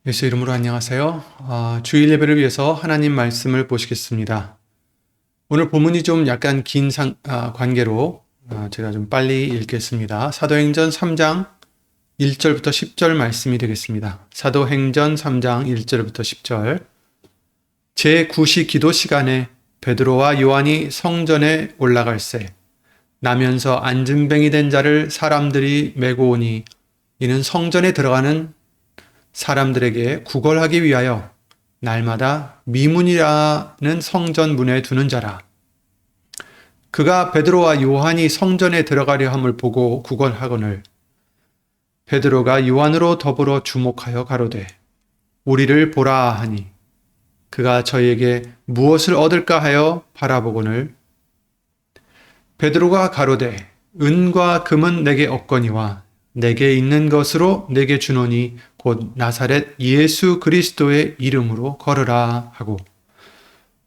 예수 이름으로 안녕하세요. 주일 예배를 위해서 하나님 말씀을 보시겠습니다. 오늘 본문이 좀 약간 긴 관계로 제가 좀 빨리 읽겠습니다. 사도행전 3장 1절부터 10절 말씀이 되겠습니다. 사도행전 3장 1절부터 10절. 제9시 기도 시간에 베드로와 요한이 성전에 올라갈새 나면서 안진뱅이 된 자를 사람들이 메고 오니 이는 성전에 들어가는 사람들에게 구걸하기 위하여 날마다 미문이라는 성전 문에 두는 자라. 그가 베드로와 요한이 성전에 들어가려 함을 보고 구걸하거늘 베드로가 요한으로 더불어 주목하여 가로되 우리를 보라 하니 그가 저희에게 무엇을 얻을까 하여 바라보거늘 베드로가 가로되 은과 금은 내게 없거니와 내게 있는 것으로 내게 주노니 곧 나사렛 예수 그리스도의 이름으로 걸으라 하고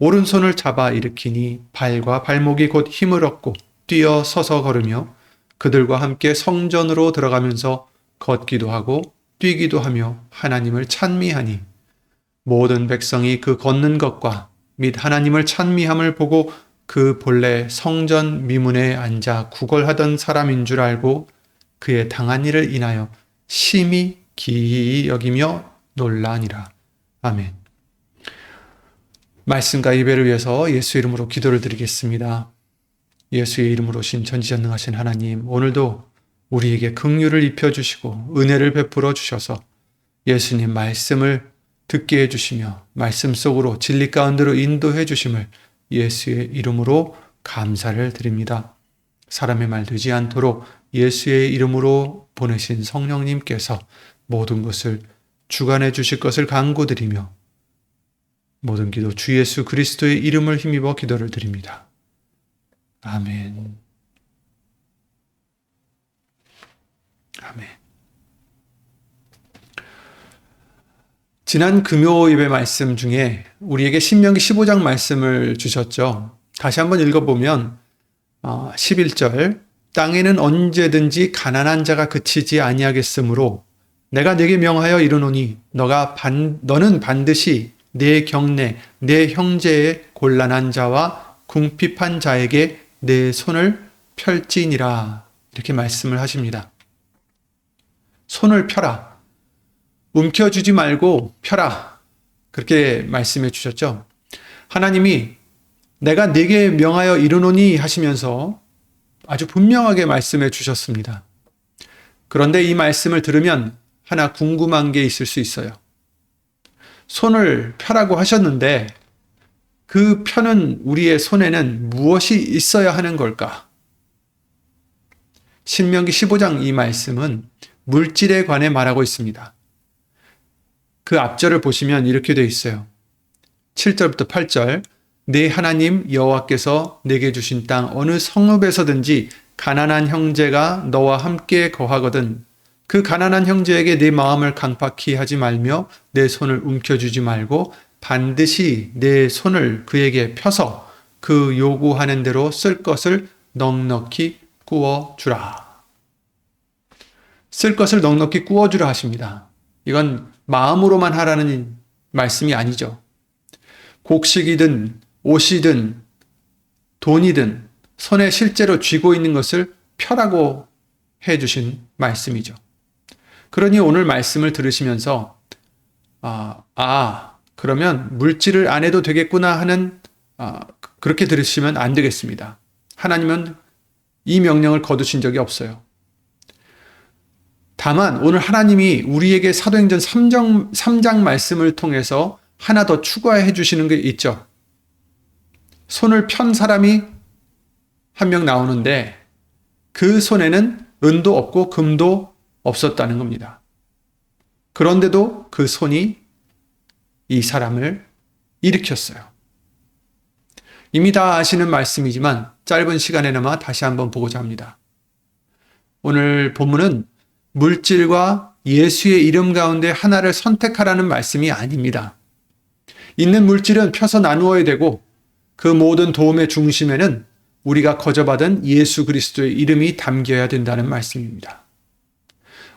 오른손을 잡아 일으키니 발과 발목이 곧 힘을 얻고 뛰어 서서 걸으며 그들과 함께 성전으로 들어가면서 걷기도 하고 뛰기도 하며 하나님을 찬미하니 모든 백성이 그 걷는 것과 및 하나님을 찬미함을 보고 그 본래 성전 미문에 앉아 구걸하던 사람인 줄 알고 그의 당한 일을 인하여 심히 기이 여기며 놀라니라. 아멘. 말씀과 예배를 위해서 예수 이름으로 기도를 드리겠습니다. 예수의 이름으로 신 전지전능하신 하나님, 오늘도 우리에게 긍휼을 입혀주시고 은혜를 베풀어 주셔서 예수님 말씀을 듣게 해주시며 말씀 속으로 진리 가운데로 인도해 주심을 예수의 이름으로 감사를 드립니다. 사람의 말 되지 않도록 예수의 이름으로 보내신 성령님께서 모든 것을 주관해 주실 것을 간구드리며 모든 기도 주 예수 그리스도의 이름을 힘입어 기도를 드립니다. 아멘. 아멘. 지난 금요 예배 말씀 중에 우리에게 신명기 15장 말씀을 주셨죠. 다시 한번 읽어보면 11절 땅에는 언제든지 가난한 자가 그치지 아니하겠으므로 내가 네게 명하여 이르노니 너는 반드시 네 경내 네 형제의 곤란한 자와 궁핍한 자에게 내 손을 펼지니라 이렇게 말씀을 하십니다. 손을 펴라. 움켜쥐지 말고 펴라. 그렇게 말씀해 주셨죠. 하나님이 내가 네게 명하여 이르노니 하시면서 아주 분명하게 말씀해 주셨습니다. 그런데 이 말씀을 들으면 하나 궁금한 게 있을 수 있어요. 손을 펴라고 하셨는데 그 펴는 우리의 손에는 무엇이 있어야 하는 걸까? 신명기 15장 이 말씀은 물질에 관해 말하고 있습니다. 그 앞절을 보시면 이렇게 되어 있어요. 7절부터 8절 내 하나님 여호와께서 내게 주신 땅 어느 성읍에서든지 가난한 형제가 너와 함께 거하거든 그 가난한 형제에게 내 마음을 강팍히 하지 말며 내 손을 움켜쥐지 말고 반드시 내 손을 그에게 펴서 그 요구하는 대로 쓸 것을 넉넉히 구워주라. 쓸 것을 넉넉히 구워주라 하십니다. 이건 마음으로만 하라는 말씀이 아니죠. 곡식이든 옷이든 돈이든 손에 실제로 쥐고 있는 것을 펴라고 해주신 말씀이죠. 그러니 오늘 말씀을 들으시면서 그러면 물질을 안 해도 되겠구나 하는 그렇게 들으시면 안 되겠습니다. 하나님은 이 명령을 거두신 적이 없어요. 다만 오늘 하나님이 우리에게 사도행전 3장 말씀을 통해서 하나 더 추가해 주시는 게 있죠. 손을 편 사람이 한 명 나오는데 그 손에는 은도 없고 금도 없었다는 겁니다. 그런데도 그 손이 이 사람을 일으켰어요. 이미 다 아시는 말씀이지만 짧은 시간에나마 다시 한번 보고자 합니다. 오늘 본문은 물질과 예수의 이름 가운데 하나를 선택하라는 말씀이 아닙니다. 있는 물질은 펴서 나누어야 되고 그 모든 도움의 중심에는 우리가 거저받은 예수 그리스도의 이름이 담겨야 된다는 말씀입니다.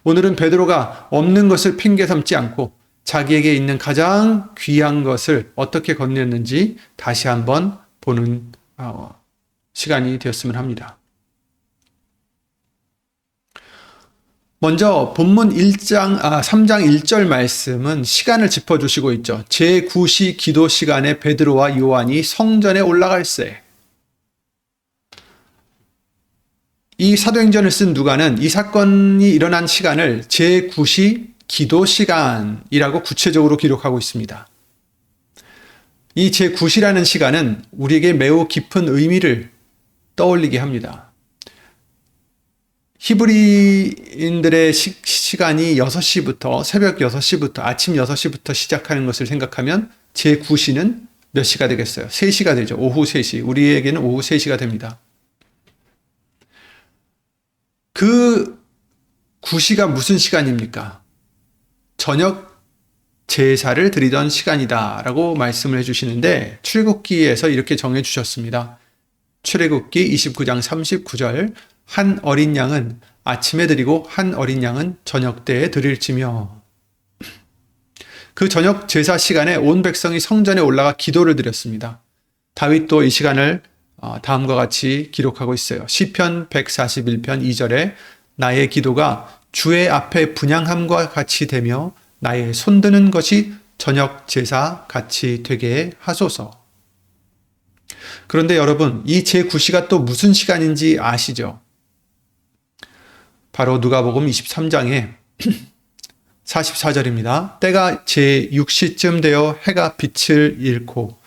오늘은 베드로가 없는 것을 핑계 삼지 않고 자기에게 있는 가장 귀한 것을 어떻게 건넸는지 다시 한번 보는 시간이 되었으면 합니다. 먼저 본문 3장 1절 말씀은 시간을 짚어주시고 있죠. 제9시 기도 시간에 베드로와 요한이 성전에 올라갈새. 이 사도행전을 쓴 누가는 이 사건이 일어난 시간을 제9시 기도 시간이라고 구체적으로 기록하고 있습니다. 이 제9시라는 시간은 우리에게 매우 깊은 의미를 떠올리게 합니다. 히브리인들의 시간이 6시부터 새벽 6시부터 아침 6시부터 시작하는 것을 생각하면 제9시는 몇 시가 되겠어요? 3시가 되죠. 오후 3시. 우리에게는 오후 3시가 됩니다. 그 9시가 무슨 시간입니까? 저녁 제사를 드리던 시간이다 라고 말씀을 해주시는데 출애굽기에서 이렇게 정해 주셨습니다. 출애굽기 29장 39절 한 어린 양은 아침에 드리고 한 어린 양은 저녁 때에 드릴지며. 그 저녁 제사 시간에 온 백성이 성전에 올라가 기도를 드렸습니다. 다윗도 이 시간을 다음과 같이 기록하고 있어요. 시편 141편 2절에 나의 기도가 주의 앞에 분향함과 같이 되며 나의 손드는 것이 저녁 제사 같이 되게 하소서. 그런데 여러분, 이 제9시가 또 무슨 시간인지 아시죠? 바로 누가복음 23장에 44절입니다. 때가 제6시쯤 되어 해가 빛을 잃고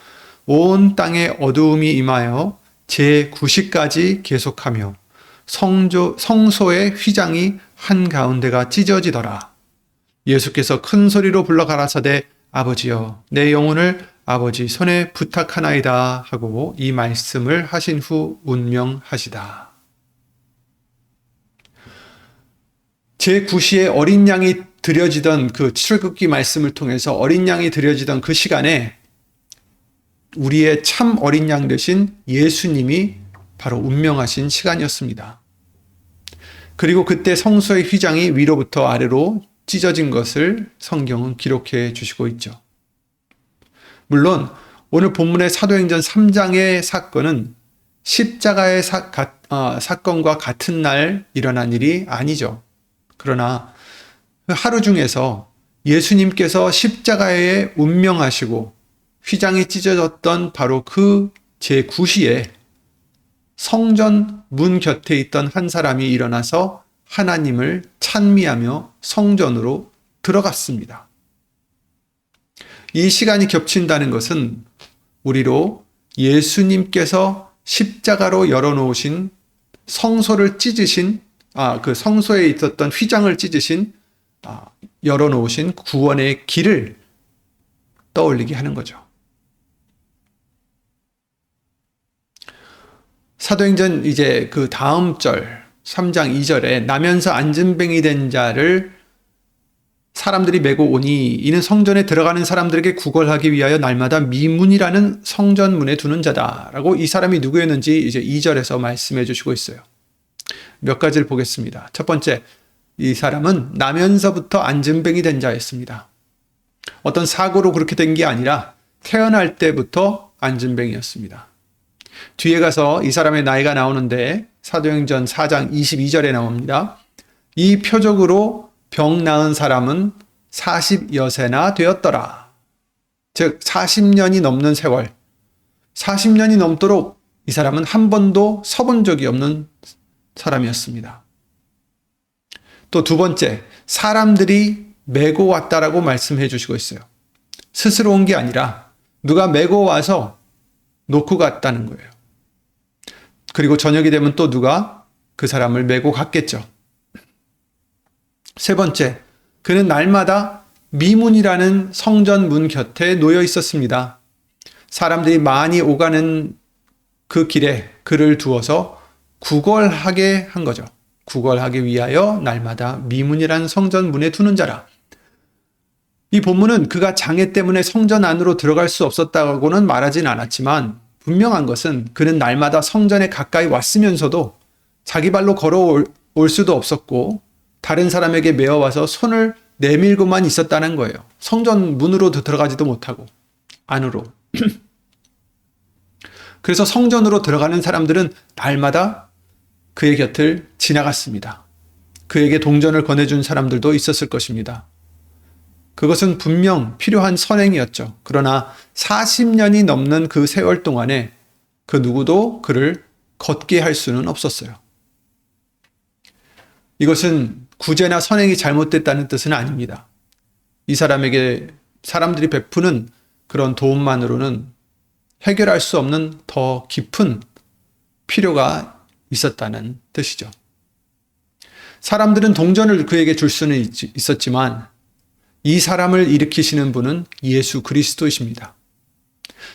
온 땅에 어두움이 임하여 제9시까지 계속하며 성소의 휘장이 한가운데가 찢어지더라. 예수께서 큰 소리로 불러 가라사대 아버지여 내 영혼을 아버지 손에 부탁하나이다 하고 이 말씀을 하신 후 운명하시다. 제9시에 어린 양이 드려지던 그 출애굽기 말씀을 통해서 어린 양이 드려지던 그 시간에 우리의 참 어린 양 되신 예수님이 바로 운명하신 시간이었습니다. 그리고 그때 성소의 휘장이 위로부터 아래로 찢어진 것을 성경은 기록해 주시고 있죠. 물론 오늘 본문의 사도행전 3장의 사건은 십자가의 사건과 같은 날 일어난 일이 아니죠. 그러나 하루 중에서 예수님께서 십자가에 운명하시고 휘장이 찢어졌던 바로 그 제9시에 성전 문 곁에 있던 한 사람이 일어나서 하나님을 찬미하며 성전으로 들어갔습니다. 이 시간이 겹친다는 것은 우리로 예수님께서 십자가로 열어놓으신 성소를 찢으신 그 성소에 있었던 휘장을 찢으신 열어놓으신 구원의 길을 떠올리게 하는 거죠. 사도행전 이제 그 다음 절 3장 2절에 나면서 안진뱅이 된 자를 사람들이 메고 오니 이는 성전에 들어가는 사람들에게 구걸하기 위하여 날마다 미문이라는 성전문에 두는 자다라고 이 사람이 누구였는지 이제 2절에서 말씀해 주시고 있어요. 몇 가지를 보겠습니다. 첫 번째, 이 사람은 나면서부터 안진뱅이 된 자였습니다. 어떤 사고로 그렇게 된 게 아니라 태어날 때부터 안진뱅이였습니다. 뒤에 가서 이 사람의 나이가 나오는데 사도행전 4장 22절에 나옵니다. 이 표적으로 병 나은 사람은 40여세나 되었더라. 즉 40년이 넘는 세월, 40년이 넘도록 이 사람은 한 번도 서본 적이 없는 사람이었습니다. 또 두 번째, 사람들이 메고 왔다라고 말씀해 주시고 있어요. 스스로 온 게 아니라 누가 메고 와서 놓고 갔다는 거예요. 그리고 저녁이 되면 또 누가 그 사람을 메고 갔겠죠. 세 번째, 그는 날마다 미문이라는 성전 문 곁에 놓여 있었습니다. 사람들이 많이 오가는 그 길에 그를 두어서 구걸하게 한 거죠. 구걸하기 위하여 날마다 미문이라는 성전 문에 두는 자라. 이 본문은 그가 장애 때문에 성전 안으로 들어갈 수 없었다고는 말하진 않았지만 분명한 것은 그는 날마다 성전에 가까이 왔으면서도 자기 발로 걸어올 수도 없었고 다른 사람에게 메어와서 손을 내밀고만 있었다는 거예요. 성전 문으로도 들어가지도 못하고 안으로. 그래서 성전으로 들어가는 사람들은 날마다 그의 곁을 지나갔습니다. 그에게 동전을 권해준 사람들도 있었을 것입니다. 그것은 분명 필요한 선행이었죠. 그러나 40년이 넘는 그 세월 동안에 그 누구도 그를 걷게 할 수는 없었어요. 이것은 구제나 선행이 잘못됐다는 뜻은 아닙니다. 이 사람에게 사람들이 베푸는 그런 도움만으로는 해결할 수 없는 더 깊은 필요가 있었다는 뜻이죠. 사람들은 동전을 그에게 줄 수는 있었지만 이 사람을 일으키시는 분은 예수 그리스도이십니다.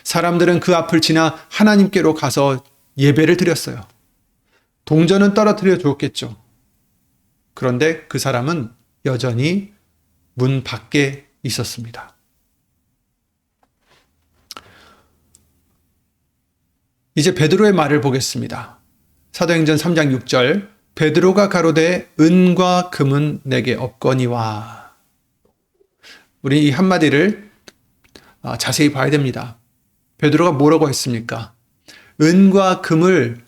사람들은 그 앞을 지나 하나님께로 가서 예배를 드렸어요. 동전은 떨어뜨려 주었겠죠. 그런데 그 사람은 여전히 문 밖에 있었습니다. 이제 베드로의 말을 보겠습니다. 사도행전 3장 6절 베드로가 가로되 은과 금은 내게 없거니와. 우리 이 한마디를 자세히 봐야 됩니다. 베드로가 뭐라고 했습니까? 은과 금을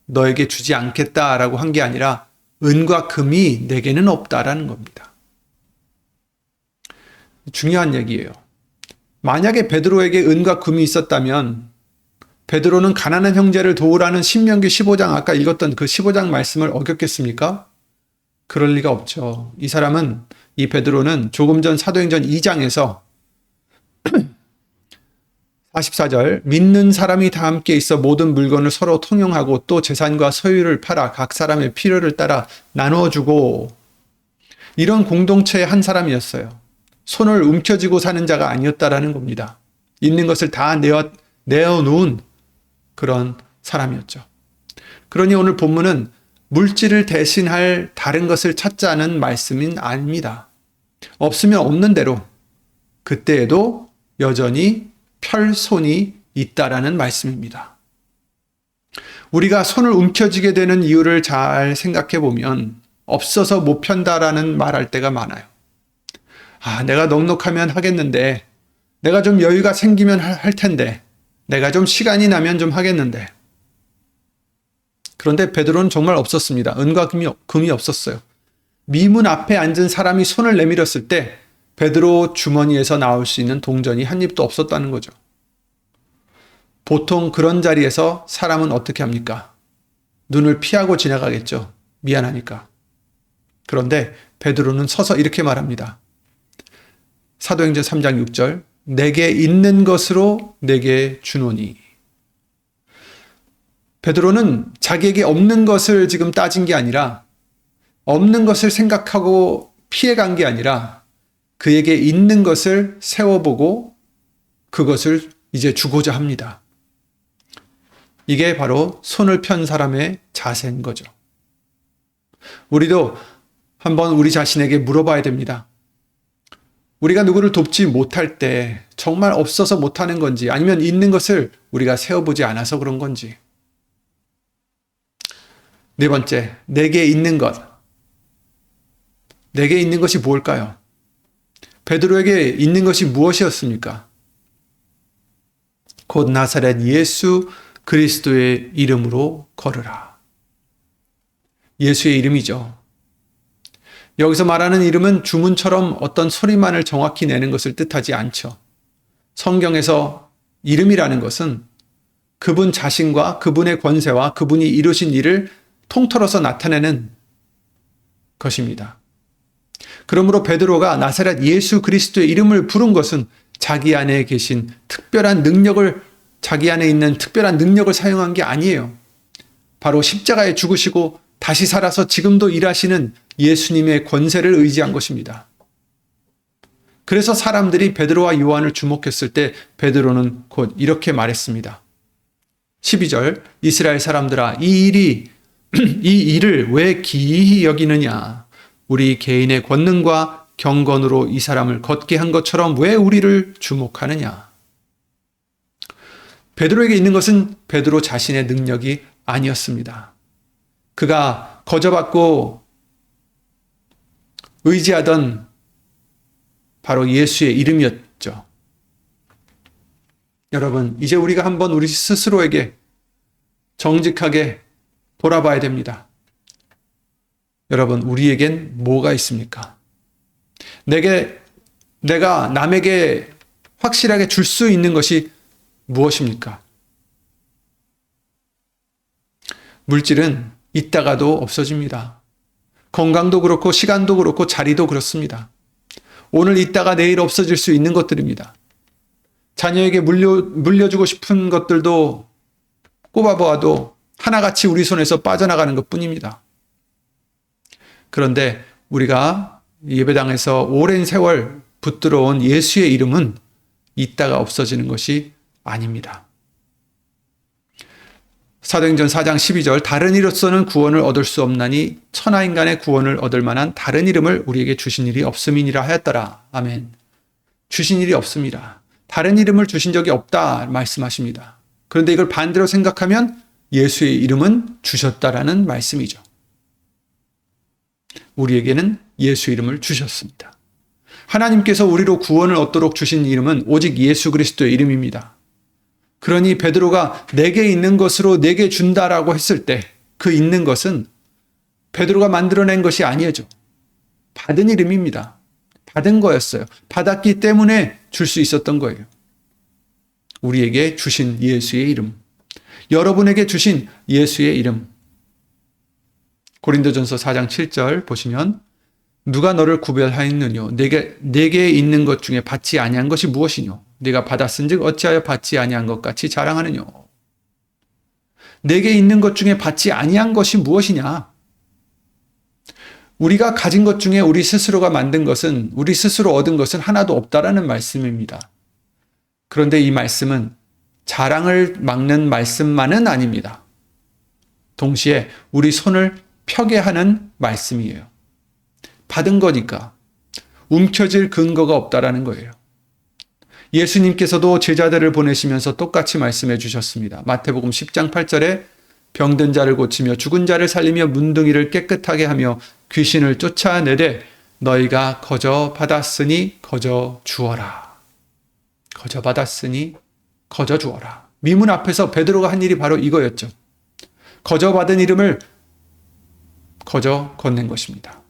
너에게 주지 않겠다라고 한 게 아니라 은과 금이 내게는 없다라는 겁니다. 중요한 얘기예요. 만약에 베드로에게 은과 금이 있었다면 베드로는 가난한 형제를 도우라는 신명기 15장 아까 읽었던 그 15장 말씀을 어겼겠습니까? 그럴 리가 없죠. 이 베드로는 조금 전 사도행전 2장에서 44절 믿는 사람이 다 함께 있어 모든 물건을 서로 통용하고 또 재산과 소유를 팔아 각 사람의 필요를 따라 나누어 주고 이런 공동체의 한 사람이었어요. 손을 움켜쥐고 사는 자가 아니었다라는 겁니다. 있는 것을 다 내어놓은 그런 사람이었죠. 그러니 오늘 본문은 물질을 대신할 다른 것을 찾자는 말씀은 아닙니다. 없으면 없는 대로 그때에도 여전히 펼 손이 있다라는 말씀입니다. 우리가 손을 움켜쥐게 되는 이유를 잘 생각해 보면 없어서 못 편다라는 말할 때가 많아요. 내가 넉넉하면 하겠는데, 내가 좀 여유가 생기면 할 텐데, 내가 좀 시간이 나면 좀 하겠는데. 그런데 베드로는 정말 없었습니다. 은과 금이 없었어요. 미문 앞에 앉은 사람이 손을 내밀었을 때 베드로 주머니에서 나올 수 있는 동전이 한 입도 없었다는 거죠. 보통 그런 자리에서 사람은 어떻게 합니까? 눈을 피하고 지나가겠죠. 미안하니까. 그런데 베드로는 서서 이렇게 말합니다. 사도행전 3장 6절 내게 있는 것으로 내게 주노니. 베드로는 자기에게 없는 것을 지금 따진 게 아니라 없는 것을 생각하고 피해간 게 아니라 그에게 있는 것을 세워보고 그것을 이제 주고자 합니다. 이게 바로 손을 편 사람의 자세인 거죠. 우리도 한번 우리 자신에게 물어봐야 됩니다. 우리가 누구를 돕지 못할 때 정말 없어서 못하는 건지 아니면 있는 것을 우리가 세워보지 않아서 그런 건지. 네 번째, 내게 있는 것. 내게 있는 것이 뭘까요? 베드로에게 있는 것이 무엇이었습니까? 곧 나사렛 예수 그리스도의 이름으로 걸으라. 예수의 이름이죠. 여기서 말하는 이름은 주문처럼 어떤 소리만을 정확히 내는 것을 뜻하지 않죠. 성경에서 이름이라는 것은 그분 자신과 그분의 권세와 그분이 이루신 일을 통틀어서 나타내는 것입니다. 그러므로 베드로가 나사렛 예수 그리스도의 이름을 부른 것은 자기 안에 계신 특별한 능력을, 자기 안에 있는 특별한 능력을 사용한 게 아니에요. 바로 십자가에 죽으시고 다시 살아서 지금도 일하시는 예수님의 권세를 의지한 것입니다. 그래서 사람들이 베드로와 요한을 주목했을 때 베드로는 곧 이렇게 말했습니다. 12절 이스라엘 사람들아 이 일을 왜 기이히 여기느냐. 우리 개인의 권능과 경건으로 이 사람을 걷게 한 것처럼 왜 우리를 주목하느냐. 베드로에게 있는 것은 베드로 자신의 능력이 아니었습니다. 그가 거저받고 의지하던 바로 예수의 이름이었죠. 여러분, 이제 우리가 한번 우리 스스로에게 정직하게 돌아봐야 됩니다. 여러분, 우리에겐 뭐가 있습니까? 내가 남에게 확실하게 줄 수 있는 것이 무엇입니까? 물질은 있다가도 없어집니다. 건강도 그렇고 시간도 그렇고 자리도 그렇습니다. 오늘 있다가 내일 없어질 수 있는 것들입니다. 자녀에게 물려주고 싶은 것들도 꼽아보아도 하나같이 우리 손에서 빠져나가는 것뿐입니다. 그런데 우리가 예배당에서 오랜 세월 붙들어온 예수의 이름은 있다가 없어지는 것이 아닙니다. 사도행전 4장 12절 다른 이로서는 구원을 얻을 수 없나니 천하인간의 구원을 얻을 만한 다른 이름을 우리에게 주신 일이 없음이니라 하였더라. 아멘. 주신 일이 없습니다. 다른 이름을 주신 적이 없다 말씀하십니다. 그런데 이걸 반대로 생각하면 예수의 이름은 주셨다라는 말씀이죠. 우리에게는 예수 이름을 주셨습니다. 하나님께서 우리로 구원을 얻도록 주신 이름은 오직 예수 그리스도의 이름입니다. 그러니 베드로가 내게 있는 것으로 내게 준다라고 했을 때 그 있는 것은 베드로가 만들어낸 것이 아니죠. 받은 이름입니다. 받은 거였어요. 받았기 때문에 줄 수 있었던 거예요. 우리에게 주신 예수의 이름. 여러분에게 주신 예수의 이름. 고린도전서 4장 7절 보시면 누가 너를 구별하였느뇨? 내게 있는 것 중에 받지 아니한 것이 무엇이뇨? 네가 받았은즉 어찌하여 받지 아니한 것 같이 자랑하느뇨? 내게 있는 것 중에 받지 아니한 것이 무엇이냐? 우리가 가진 것 중에 우리 스스로가 만든 것은, 우리 스스로 얻은 것은 하나도 없다라는 말씀입니다. 그런데 이 말씀은 자랑을 막는 말씀만은 아닙니다. 동시에 우리 손을 펴게 하는 말씀이에요. 받은 거니까 움켜질 근거가 없다라는 거예요. 예수님께서도 제자들을 보내시면서 똑같이 말씀해 주셨습니다. 마태복음 10장 8절에 병든 자를 고치며 죽은 자를 살리며 문둥이를 깨끗하게 하며 귀신을 쫓아내되 너희가 거저 받았으니 거저 주어라. 거저 받았으니 거저 주어라. 미문 앞에서 베드로가 한 일이 바로 이거였죠. 거저 받은 이름을 거저 건넨 것입니다.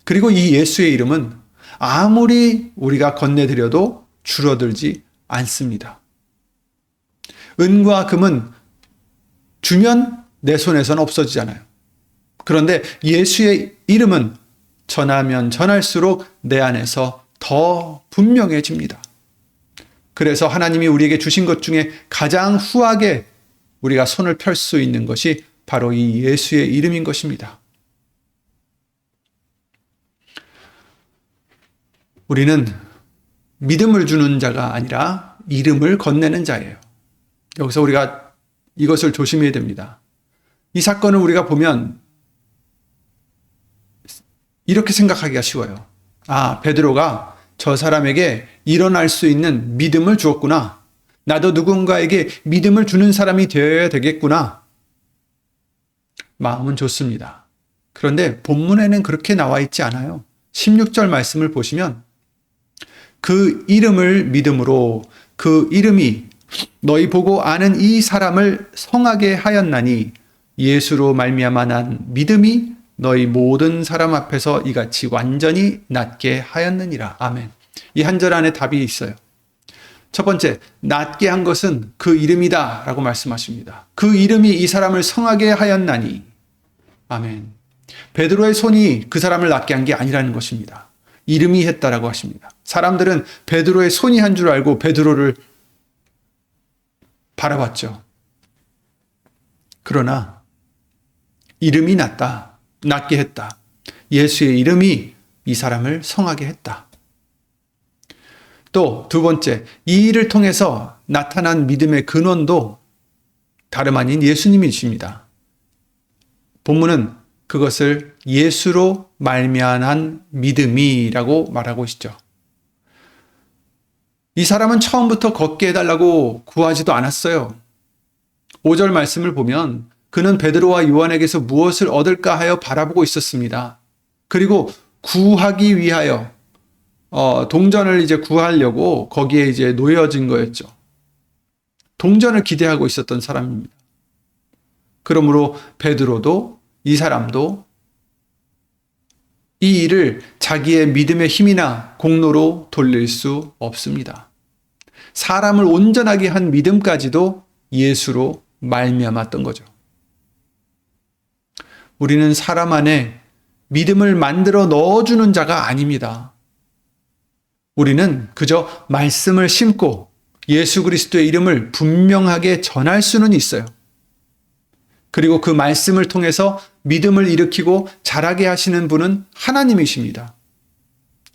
그리고 이 예수의 이름은 아무리 우리가 건네드려도 줄어들지 않습니다. 은과 금은 주면 내 손에서는 없어지잖아요. 그런데 예수의 이름은 전하면 전할수록 내 안에서 더 분명해집니다. 그래서 하나님이 우리에게 주신 것 중에 가장 후하게 우리가 손을 펼 수 있는 것이 바로 이 예수의 이름인 것입니다. 우리는 믿음을 주는 자가 아니라 이름을 건네는 자예요. 여기서 우리가 이것을 조심해야 됩니다. 이 사건을 우리가 보면 이렇게 생각하기가 쉬워요. 아, 베드로가 저 사람에게 일어날 수 있는 믿음을 주었구나. 나도 누군가에게 믿음을 주는 사람이 되어야 되겠구나. 마음은 좋습니다. 그런데 본문에는 그렇게 나와 있지 않아요. 16절 말씀을 보시면 그 이름을 믿음으로 그 이름이 너희 보고 아는 이 사람을 성하게 하였나니 예수로 말미암아 난 믿음이 너희 모든 사람 앞에서 이같이 완전히 낫게 하였느니라. 아멘. 이 한 절 안에 답이 있어요. 첫 번째, 낫게 한 것은 그 이름이다 라고 말씀하십니다. 그 이름이 이 사람을 성하게 하였나니. 아멘. 베드로의 손이 그 사람을 낫게 한 게 아니라는 것입니다. 이름이 했다라고 하십니다. 사람들은 베드로의 손이 한 줄 알고 베드로를 바라봤죠. 그러나 이름이 낫게 했다. 예수의 이름이 이 사람을 성하게 했다. 또 두 번째, 이 일을 통해서 나타난 믿음의 근원도 다름 아닌 예수님이십니다. 본문은 그것을 예수로 말미암은 믿음이라고 말하고 있죠. 이 사람은 처음부터 걷게 해달라고 구하지도 않았어요. 5절 말씀을 보면 그는 베드로와 요한에게서 무엇을 얻을까 하여 바라보고 있었습니다. 그리고 구하기 위하여 동전을 이제 구하려고 거기에 이제 놓여진 거였죠. 동전을 기대하고 있었던 사람입니다. 그러므로 베드로도 이 사람도 이 일을 자기의 믿음의 힘이나 공로로 돌릴 수 없습니다. 사람을 온전하게 한 믿음까지도 예수로 말미암았던 거죠. 우리는 사람 안에 믿음을 만들어 넣어주는 자가 아닙니다. 우리는 그저 말씀을 심고 예수 그리스도의 이름을 분명하게 전할 수는 있어요. 그리고 그 말씀을 통해서 믿음을 일으키고 자라게 하시는 분은 하나님이십니다.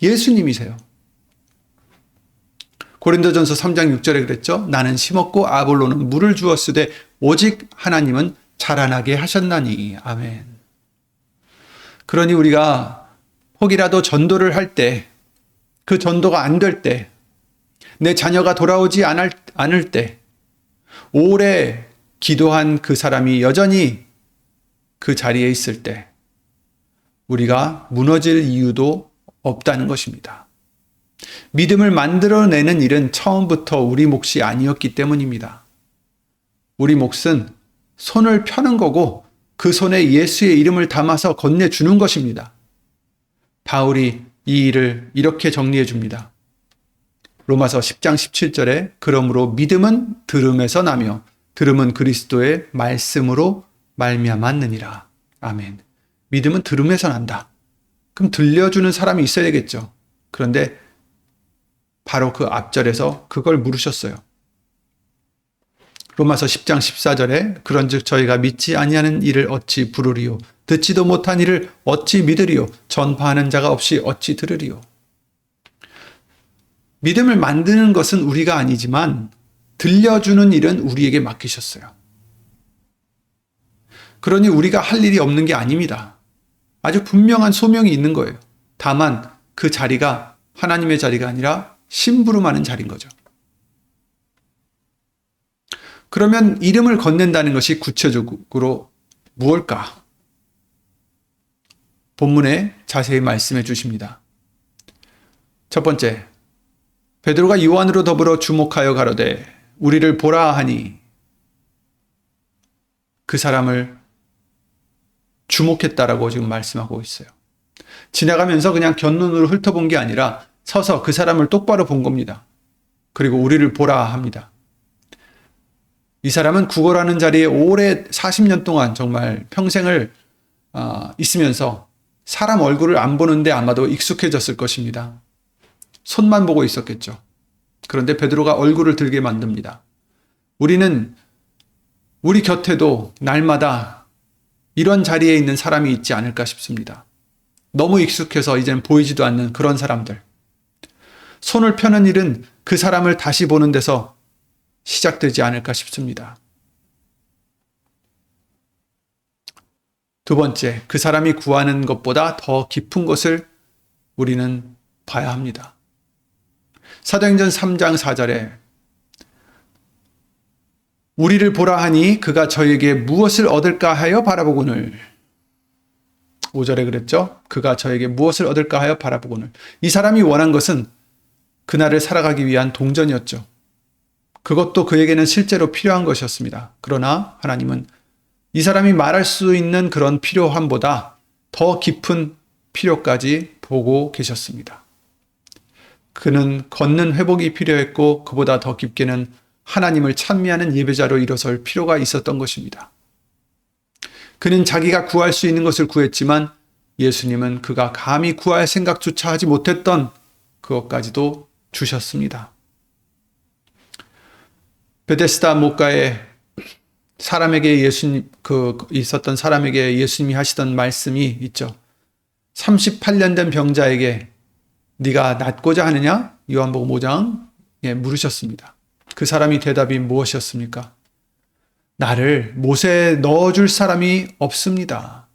예수님이세요. 고린도전서 3장 6절에 그랬죠. 나는 심었고 아볼로는 물을 주었으되 오직 하나님은 자라나게 하셨나니. 아멘. 그러니 우리가 혹이라도 전도를 할 때, 그 전도가 안 될 때, 내 자녀가 돌아오지 않을 때, 오래 기도한 그 사람이 여전히 그 자리에 있을 때, 우리가 무너질 이유도 없다는 것입니다. 믿음을 만들어내는 일은 처음부터 우리 몫이 아니었기 때문입니다. 우리 몫은 손을 펴는 거고 그 손에 예수의 이름을 담아서 건네주는 것입니다. 바울이 이 일을 이렇게 정리해 줍니다. 로마서 10장 17절에 그러므로 믿음은 들음에서 나며 들음은 그리스도의 말씀으로 말미암았느니라. 아멘. 믿음은 들음에서 난다. 그럼 들려주는 사람이 있어야겠죠. 그런데 바로 그 앞절에서 그걸 물으셨어요. 로마서 10장 14절에 그런즉 저희가 믿지 아니하는 일을 어찌 부르리요 듣지도 못한 일을 어찌 믿으리요 전파하는 자가 없이 어찌 들으리요. 믿음을 만드는 것은 우리가 아니지만 들려주는 일은 우리에게 맡기셨어요. 그러니 우리가 할 일이 없는 게 아닙니다. 아주 분명한 소명이 있는 거예요. 다만 그 자리가 하나님의 자리가 아니라 심부름하는 자리인 거죠. 그러면 이름을 건넨다는 것이 구체적으로 무엇일까? 본문에 자세히 말씀해 주십니다. 첫 번째, 베드로가 요한으로 더불어 주목하여 가로되 우리를 보라 하니 그 사람을 주목했다라고 지금 말씀하고 있어요. 지나가면서 그냥 곁눈으로 훑어본 게 아니라 서서 그 사람을 똑바로 본 겁니다. 그리고 우리를 보라 합니다. 이 사람은 구걸하는 자리에 오래 40년 동안 정말 평생을 있으면서 사람 얼굴을 안 보는데 아마도 익숙해졌을 것입니다. 손만 보고 있었겠죠. 그런데 베드로가 얼굴을 들게 만듭니다. 우리는 우리 곁에도 날마다 이런 자리에 있는 사람이 있지 않을까 싶습니다. 너무 익숙해서 이제는 보이지도 않는 그런 사람들. 손을 펴는 일은 그 사람을 다시 보는 데서 시작되지 않을까 싶습니다. 두 번째, 그 사람이 구하는 것보다 더 깊은 것을 우리는 봐야 합니다. 사도행전 3장 4절에 우리를 보라 하니 그가 저에게 무엇을 얻을까 하여 바라보거늘. 5절에 그랬죠? 그가 저에게 무엇을 얻을까 하여 바라보거늘. 이 사람이 원한 것은 그날을 살아가기 위한 동전이었죠. 그것도 그에게는 실제로 필요한 것이었습니다. 그러나 하나님은 이 사람이 말할 수 있는 그런 필요함보다 더 깊은 필요까지 보고 계셨습니다. 그는 걷는 회복이 필요했고 그보다 더 깊게는 하나님을 찬미하는 예배자로 일어설 필요가 있었던 것입니다. 그는 자기가 구할 수 있는 것을 구했지만 예수님은 그가 감히 구할 생각조차 하지 못했던 그것까지도 주셨습니다. 베데스다 목가에 있었던 사람에게 예수님이 하시던 말씀이 있죠. 38년 된 병자에게 네가 낫고자 하느냐? 요한복음 5장에 물으셨습니다. 그 사람이 대답이 무엇이었습니까? 나를 못에 넣어줄 사람이 없습니다.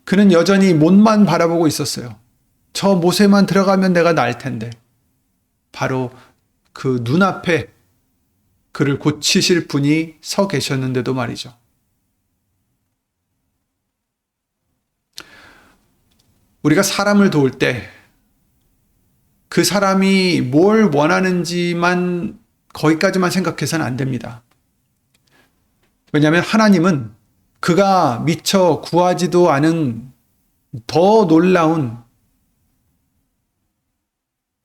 그는 여전히 못만 바라보고 있었어요. 저 못에만 들어가면 내가 날 텐데. 바로 그 눈앞에 그를 고치실 분이 서 계셨는데도 말이죠. 우리가 사람을 도울 때 그 사람이 뭘 원하는지만 거기까지만 생각해서는 안 됩니다. 왜냐하면 하나님은 그가 미처 구하지도 않은 더 놀라운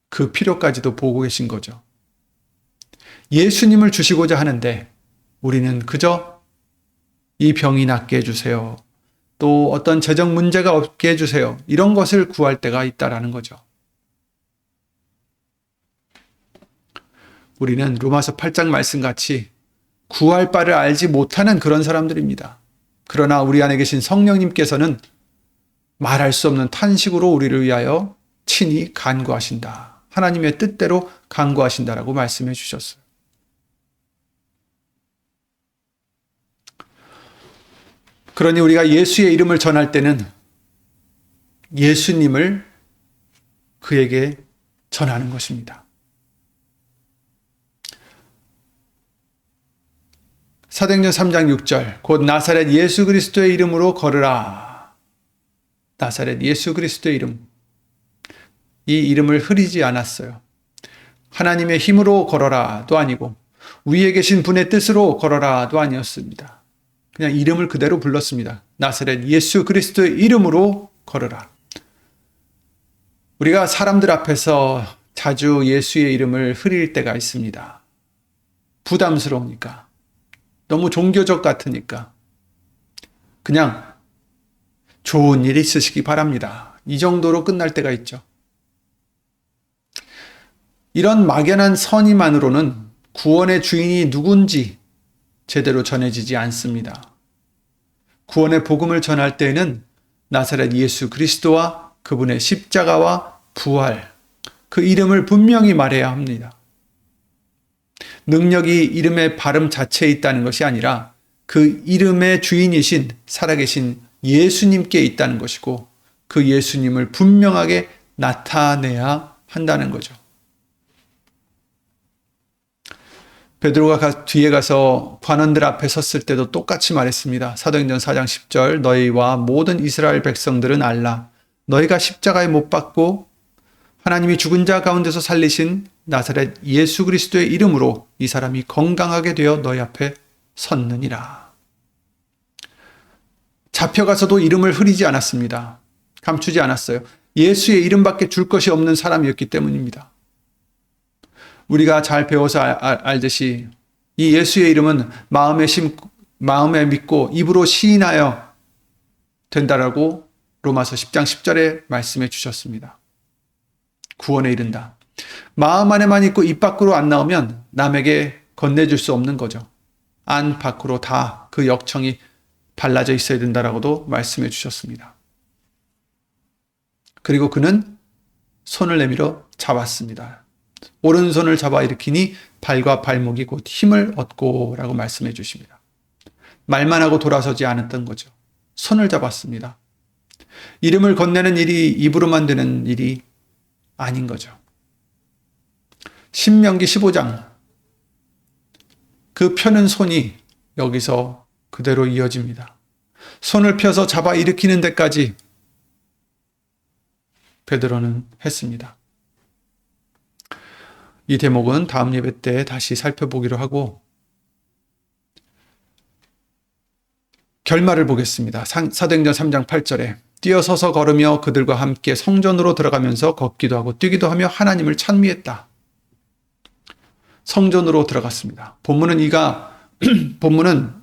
그 필요까지도 보고 계신 거죠. 예수님을 주시고자 하는데 우리는 그저 이 병이 낫게 해주세요. 또 어떤 재정 문제가 없게 해주세요. 이런 것을 구할 때가 있다라는 거죠. 우리는 로마서 8장 말씀같이 구할 바를 알지 못하는 그런 사람들입니다. 그러나 우리 안에 계신 성령님께서는 말할 수 없는 탄식으로 우리를 위하여 친히 간구하신다. 하나님의 뜻대로 간구하신다라고 말씀해 주셨어요. 그러니 우리가 예수의 이름을 전할 때는 예수님을 그에게 전하는 것입니다. 사도행전 3장 6절 곧 나사렛 예수 그리스도의 이름으로 걸으라. 나사렛 예수 그리스도의 이름. 이 이름을 흐리지 않았어요. 하나님의 힘으로 걸어라도 아니고 위에 계신 분의 뜻으로 걸어라도 아니었습니다. 그냥 이름을 그대로 불렀습니다. 나사렛 예수 그리스도의 이름으로 걸어라. 우리가 사람들 앞에서 자주 예수의 이름을 흐릴 때가 있습니다. 부담스러우니까. 너무 종교적 같으니까. 그냥 좋은 일 있으시기 바랍니다. 이 정도로 끝날 때가 있죠. 이런 막연한 선의만으로는 구원의 주인이 누군지 제대로 전해지지 않습니다. 구원의 복음을 전할 때에는 나사렛 예수 그리스도와 그분의 십자가와 부활, 그 이름을 분명히 말해야 합니다. 능력이 이름의 발음 자체에 있다는 것이 아니라 그 이름의 주인이신 살아계신 예수님께 있다는 것이고 그 예수님을 분명하게 나타내야 한다는 거죠. 베드로가 뒤에 가서 관원들 앞에 섰을 때도 똑같이 말했습니다. 사도행전 4장 10절 너희와 모든 이스라엘 백성들은 알라. 너희가 십자가에 못 박고 하나님이 죽은 자 가운데서 살리신 나사렛 예수 그리스도의 이름으로 이 사람이 건강하게 되어 너희 앞에 섰느니라. 잡혀가서도 이름을 흐리지 않았습니다. 감추지 않았어요. 예수의 이름밖에 줄 것이 없는 사람이었기 때문입니다. 우리가 잘 배워서 알듯이 이 예수의 이름은 마음에 믿고 입으로 시인하여 된다라고 로마서 10장 10절에 말씀해 주셨습니다. 구원에 이른다. 마음 안에만 있고 입 밖으로 안 나오면 남에게 건네줄 수 없는 거죠. 안 밖으로 다 그 역청이 발라져 있어야 된다라고도 말씀해 주셨습니다. 그리고 그는 손을 내밀어 잡았습니다. 오른손을 잡아 일으키니 발과 발목이 곧 힘을 얻고 라고 말씀해 주십니다. 말만 하고 돌아서지 않았던 거죠. 손을 잡았습니다. 이름을 건네는 일이 입으로만 되는 일이 아닌 거죠. 신명기 15장 그 펴는 손이 여기서 그대로 이어집니다. 손을 펴서 잡아 일으키는 데까지 베드로는 했습니다. 이 대목은 다음 예배 때 다시 살펴보기로 하고 결말을 보겠습니다. 사도행전 3장 8절에 뛰어서서 걸으며 그들과 함께 성전으로 들어가면서 걷기도 하고 뛰기도 하며 하나님을 찬미했다. 성전으로 들어갔습니다. 본문은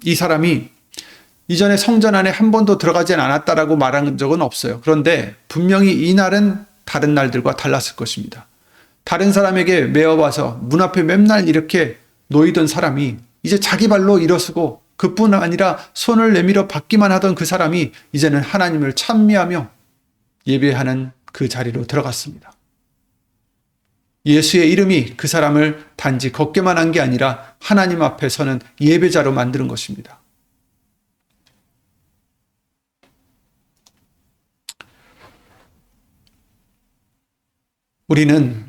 이 사람이 이전에 성전 안에 한 번도 들어가지 않았다라고 말한 적은 없어요. 그런데 분명히 이 날은 다른 날들과 달랐을 것입니다. 다른 사람에게 매어봐서 문 앞에 맨날 이렇게 놓이던 사람이 이제 자기 발로 일어서고 그뿐 아니라 손을 내밀어 받기만 하던 그 사람이 이제는 하나님을 찬미하며 예배하는 그 자리로 들어갔습니다. 예수의 이름이 그 사람을 단지 걷게만 한 게 아니라 하나님 앞에 서는 예배자로 만드는 것입니다. 우리는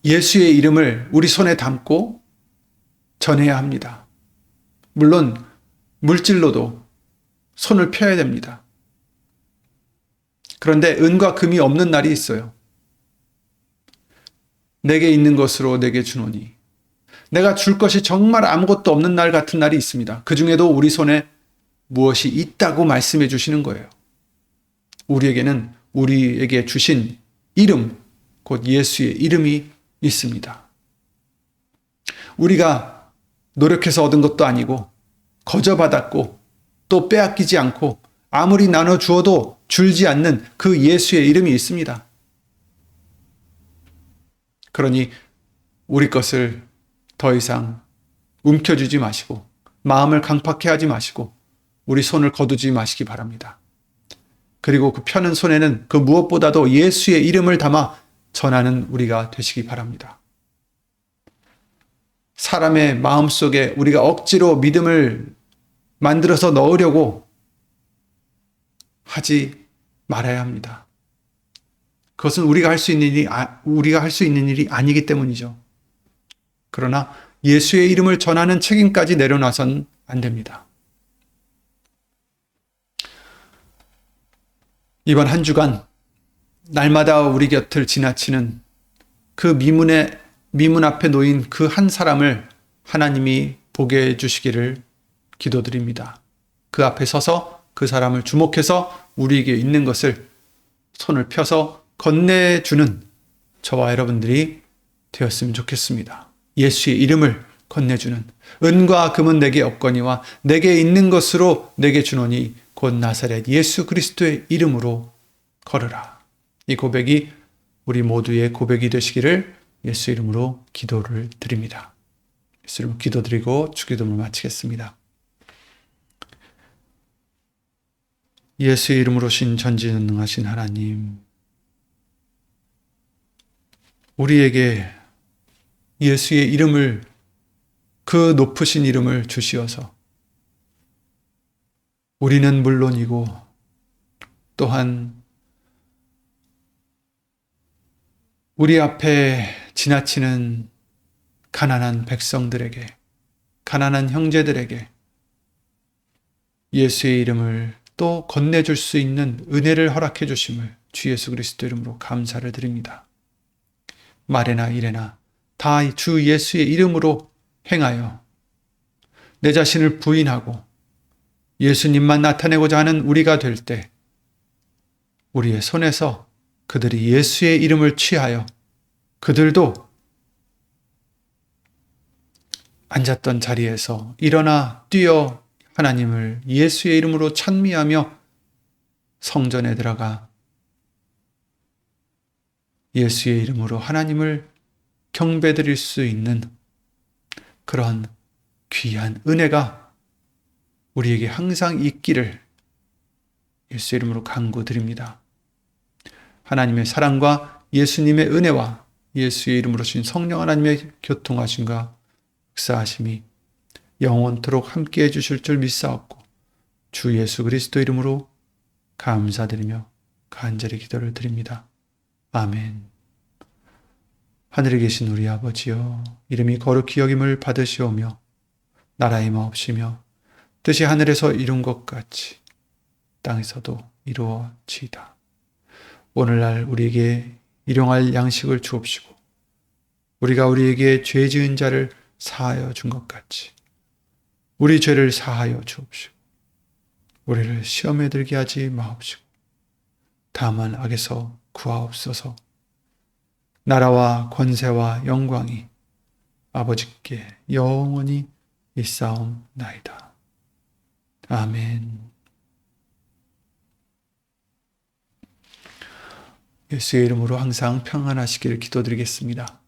예수의 이름을 우리 손에 담고 전해야 합니다. 물론 물질로도 손을 펴야 됩니다. 그런데 은과 금이 없는 날이 있어요. 내게 있는 것으로 내게 주노니. 내가 줄 것이 정말 아무것도 없는 날 같은 날이 있습니다. 그 중에도 우리 손에 무엇이 있다고 말씀해 주시는 거예요. 우리에게는 우리에게 주신 이름, 곧 예수의 이름이 있습니다. 우리가 노력해서 얻은 것도 아니고 거저받았고 또 빼앗기지 않고 아무리 나눠 주어도 줄지 않는 그 예수의 이름이 있습니다. 그러니 우리 것을 더 이상 움켜쥐지 마시고 마음을 강팍해 하지 마시고 우리 손을 거두지 마시기 바랍니다. 그리고 그 펴는 손에는 그 무엇보다도 예수의 이름을 담아 전하는 우리가 되시기 바랍니다. 사람의 마음속에 우리가 억지로 믿음을 만들어서 넣으려고 하지 말아야 합니다. 그것은 우리가 할 수 있는 일이 아니기 때문이죠. 그러나 예수의 이름을 전하는 책임까지 내려놔선 안 됩니다. 이번 한 주간 날마다 우리 곁을 지나치는 그 미문 앞에 놓인 그 한 사람을 하나님이 보게 해주시기를 기도드립니다. 그 앞에 서서 그 사람을 주목해서 우리에게 있는 것을 손을 펴서 건네주는 저와 여러분들이 되었으면 좋겠습니다. 예수의 이름을 건네주는, 은과 금은 내게 없거니와 내게 있는 것으로 내게 주노니 곧 나사렛 예수 그리스도의 이름으로 걸으라. 이 고백이 우리 모두의 고백이 되시기를 예수 이름으로 기도를 드립니다. 예수 이름으로 기도드리고 주기도문을 마치겠습니다. 예수의 이름으로 신 전지전능하신 하나님, 우리에게 예수의 이름을, 그 높으신 이름을 주시어서 우리는 물론이고 또한 우리 앞에 지나치는 가난한 백성들에게, 가난한 형제들에게 예수의 이름을 또 건네줄 수 있는 은혜를 허락해 주심을 주 예수 그리스도 이름으로 감사를 드립니다. 말에나 이래나 다 주 예수의 이름으로 행하여 내 자신을 부인하고 예수님만 나타내고자 하는 우리가 될 때 우리의 손에서 그들이 예수의 이름을 취하여 그들도 앉았던 자리에서 일어나 뛰어 하나님을 예수의 이름으로 찬미하며 성전에 들어가 예수의 이름으로 하나님을 경배드릴 수 있는 그런 귀한 은혜가 우리에게 항상 있기를 예수 이름으로 간구드립니다. 하나님의 사랑과 예수님의 은혜와 예수의 이름으로 신 성령 하나님의 교통하심과 역사하심이 영원토록 함께해 주실 줄 믿사옵고 주 예수 그리스도 이름으로 감사드리며 간절히 기도를 드립니다. 아멘. 하늘에 계신 우리 아버지여, 이름이 거룩히 여김을 받으시오며 나라의 마옵시며 뜻이 하늘에서 이룬 것 같이 땅에서도 이루어지이다. 오늘날 우리에게 일용할 양식을 주옵시고 우리가 우리에게 죄 지은 자를 사하여 준 것 같이 우리 죄를 사하여 주옵시고 우리를 시험에 들게 하지 마옵시고 다만 악에서 구하옵소서. 나라와 권세와 영광이 아버지께 영원히 있사옵나이다. 아멘. 예수의 이름으로 항상 평안하시기를 기도드리겠습니다.